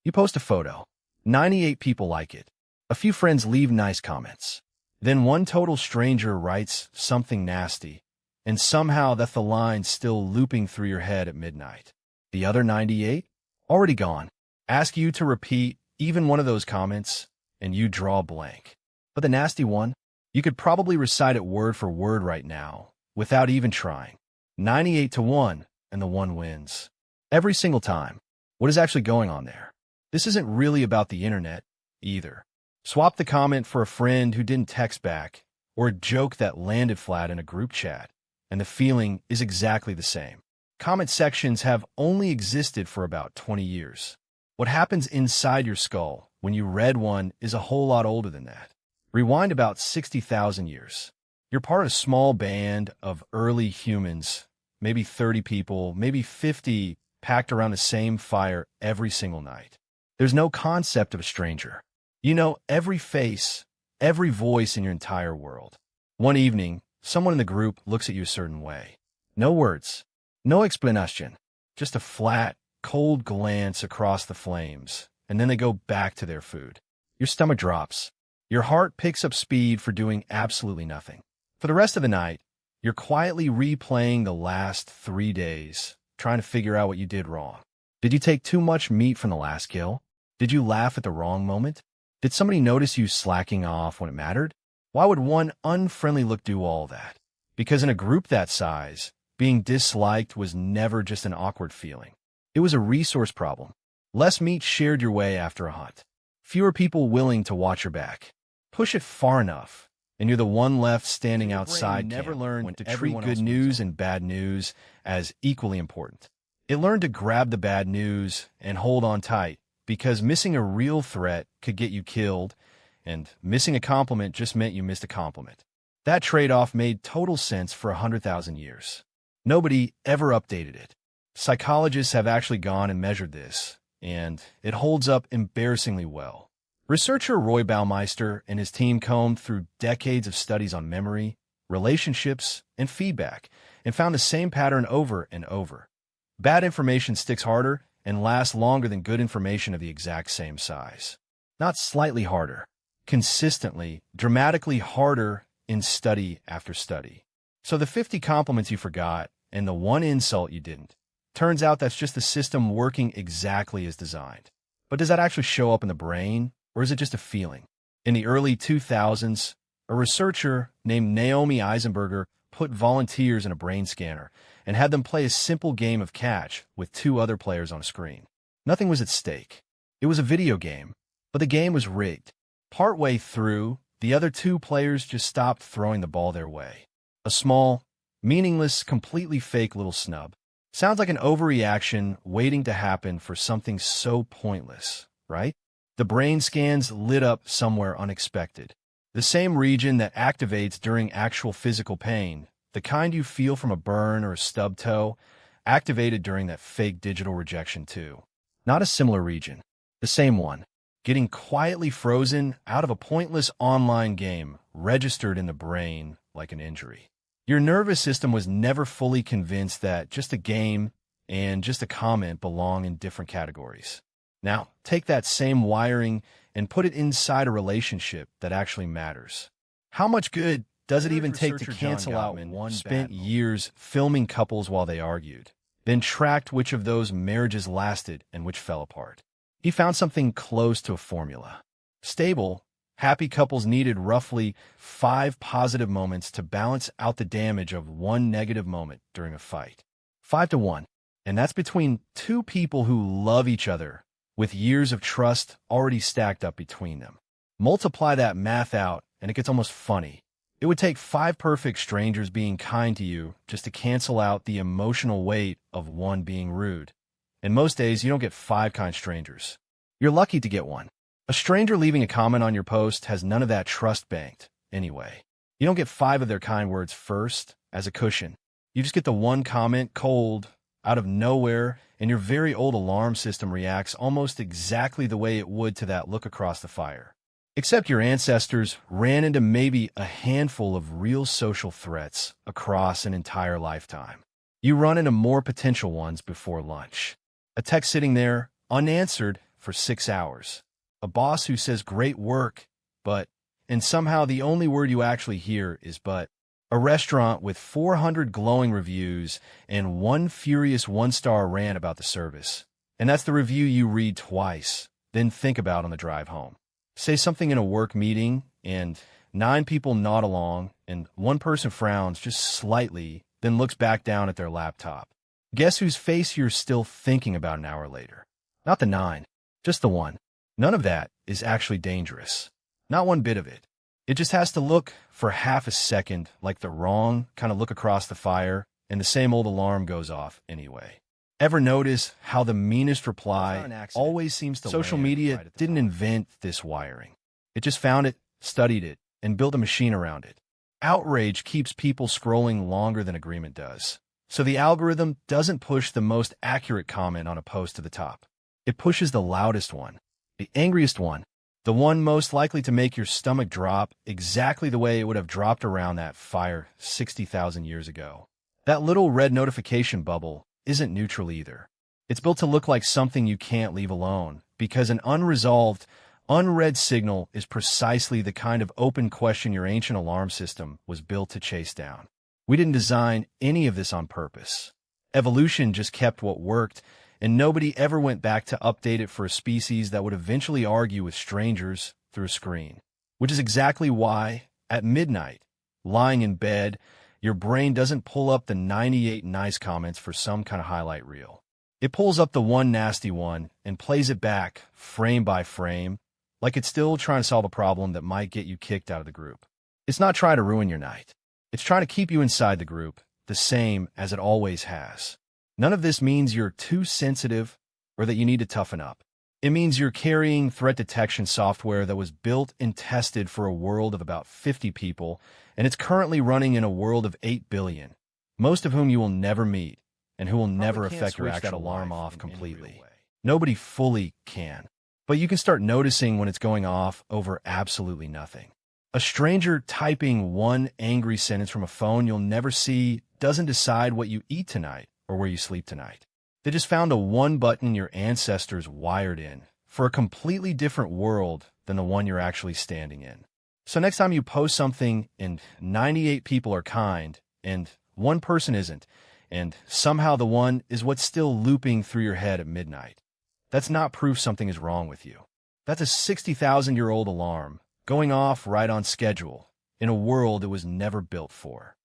You post a photo. 98 people like it. A few friends leave nice comments. Then one total stranger writes something nasty, and somehow that's the line still looping through your head at midnight. The other 98? Already gone. Ask you to repeat even one of those comments, and you draw a blank. But the nasty one? You could probably recite it word for word right now, without even trying. 98 to 1, and the one wins. Every single time. What is actually going on there? This isn't really about the internet, either. Swap the comment for a friend who didn't text back, or a joke that landed flat in a group chat, and the feeling is exactly the same. Comment sections have only existed for about 20 years. What happens inside your skull when you read one is a whole lot older than that. Rewind about 60,000 years. You're part of a small band of early humans, maybe 30 people, maybe 50, packed around the same fire every single night. There's no concept of a stranger. You know every face, every voice in your entire world. One evening, someone in the group looks at you a certain way. No words, no explanation, just a flat, cold glance across the flames, and then they go back to their food. Your stomach drops. Your heart picks up speed for doing absolutely nothing. For the rest of the night, you're quietly replaying the last 3 days, trying to figure out what you did wrong. Did you take too much meat from the last kill? Did you laugh at the wrong moment? Did somebody notice you slacking off when it mattered? Why would one unfriendly look do all that? Because in a group that size, being disliked was never just an awkward feeling. It was a resource problem. Less meat shared your way after a hunt. Fewer people willing to watch your back. Push it far enough, and you're the one left standing outside. Never learned to treat good news and bad news as equally important. It learned to grab the bad news and hold on tight, because missing a real threat could get you killed, and missing a compliment just meant you missed a compliment. That trade-off made total sense for 100,000 years. Nobody ever updated it. Psychologists have actually gone and measured this, and it holds up embarrassingly well. Researcher Roy Baumeister and his team combed through decades of studies on memory, relationships, and feedback, and found the same pattern over and over. Bad information sticks harder and lasts longer than good information of the exact same size. Not slightly harder, consistently, dramatically harder in study after study. So the 50 compliments you forgot and the one insult you didn't, turns out that's just the system working exactly as designed. But does that actually show up in the brain, or is it just a feeling? In the early 2000s, a researcher named Naomi Eisenberger put volunteers in a brain scanner and had them play a simple game of catch with 2 other players on a screen. Nothing was at stake. It was a video game, but the game was rigged. Partway through, the other 2 players just stopped throwing the ball their way. A small, meaningless, completely fake little snub. Sounds like an overreaction waiting to happen for something so pointless, right? The brain scans lit up somewhere unexpected. The same region that activates during actual physical pain, the kind you feel from a burn or a stub toe, activated during that fake digital rejection too. Not a similar region, the same one, getting quietly frozen out of a pointless online game registered in the brain like an injury. Your nervous system was never fully convinced that just a game and just a comment belong in different categories. Now, take that same wiring and put it inside a relationship that actually matters. How much good does it even take to cancel out one spent years filming couples while they argued, then tracked which of those marriages lasted and which fell apart? He found something close to a formula. Stable, happy couples needed roughly 5 positive moments to balance out the damage of 1 negative moment during a fight. 5 to 1. And that's between 2 people who love each other, with years of trust already stacked up between them. Multiply that math out, and it gets almost funny. It would take 5 perfect strangers being kind to you just to cancel out the emotional weight of 1 being rude. And most days, you don't get 5 kind strangers. You're lucky to get 1. A stranger leaving a comment on your post has none of that trust banked, anyway. You don't get 5 of their kind words first, as a cushion. You just get the 1 comment cold, out of nowhere, and your very old alarm system reacts almost exactly the way it would to that look across the fire. Except your ancestors ran into maybe a handful of real social threats across an entire lifetime. You run into more potential ones before lunch. A text sitting there, unanswered, for 6 hours. A boss who says great work, but, and somehow the only word you actually hear is but. A restaurant with 400 glowing reviews and one furious one-star rant about the service. And that's the review you read twice, then think about on the drive home. Say something in a work meeting, and 9 people nod along, and one person frowns just slightly, then looks back down at their laptop. Guess whose face you're still thinking about an hour later? Not the 9, just the one. None of that is actually dangerous. Not one bit of it. It just has to look for half a second like the wrong kind of look across the fire, and the same old alarm goes off anyway. Ever notice how the meanest reply always seems to Social media right didn't invent this wiring. It just found it, studied it, and built a machine around it. Outrage keeps people scrolling longer than agreement does. So the algorithm doesn't push the most accurate comment on a post to the top. It pushes the loudest one, the angriest one, the one most likely to make your stomach drop exactly the way it would have dropped around that fire 60,000 years ago. That little red notification bubble isn't neutral either. It's built to look like something you can't leave alone, because an unresolved, unread signal is precisely the kind of open question your ancient alarm system was built to chase down. We didn't design any of this on purpose. Evolution just kept what worked, and nobody ever went back to update it for a species that would eventually argue with strangers through a screen. Which is exactly why, at midnight, lying in bed, your brain doesn't pull up the 98 nice comments for some kind of highlight reel. It pulls up the one nasty one and plays it back, frame by frame, like it's still trying to solve a problem that might get you kicked out of the group. It's not trying to ruin your night. It's trying to keep you inside the group, the same as it always has. None of this means you're too sensitive or that you need to toughen up. It means you're carrying threat detection software that was built and tested for a world of about 50 people, and it's currently running in a world of 8 billion, most of whom you will never meet, and who will never affect your actual alarm off completely. Nobody fully can, but you can start noticing when it's going off over absolutely nothing. A stranger typing one angry sentence from a phone you'll never see doesn't decide what you eat tonight or where you sleep tonight. They just found a one button your ancestors wired in for a completely different world than the one you're actually standing in. So next time you post something and 98 people are kind and one person isn't, and somehow the one is what's still looping through your head at midnight, that's not proof something is wrong with you. That's a 60,000-year-old alarm going off right on schedule in a world it was never built for.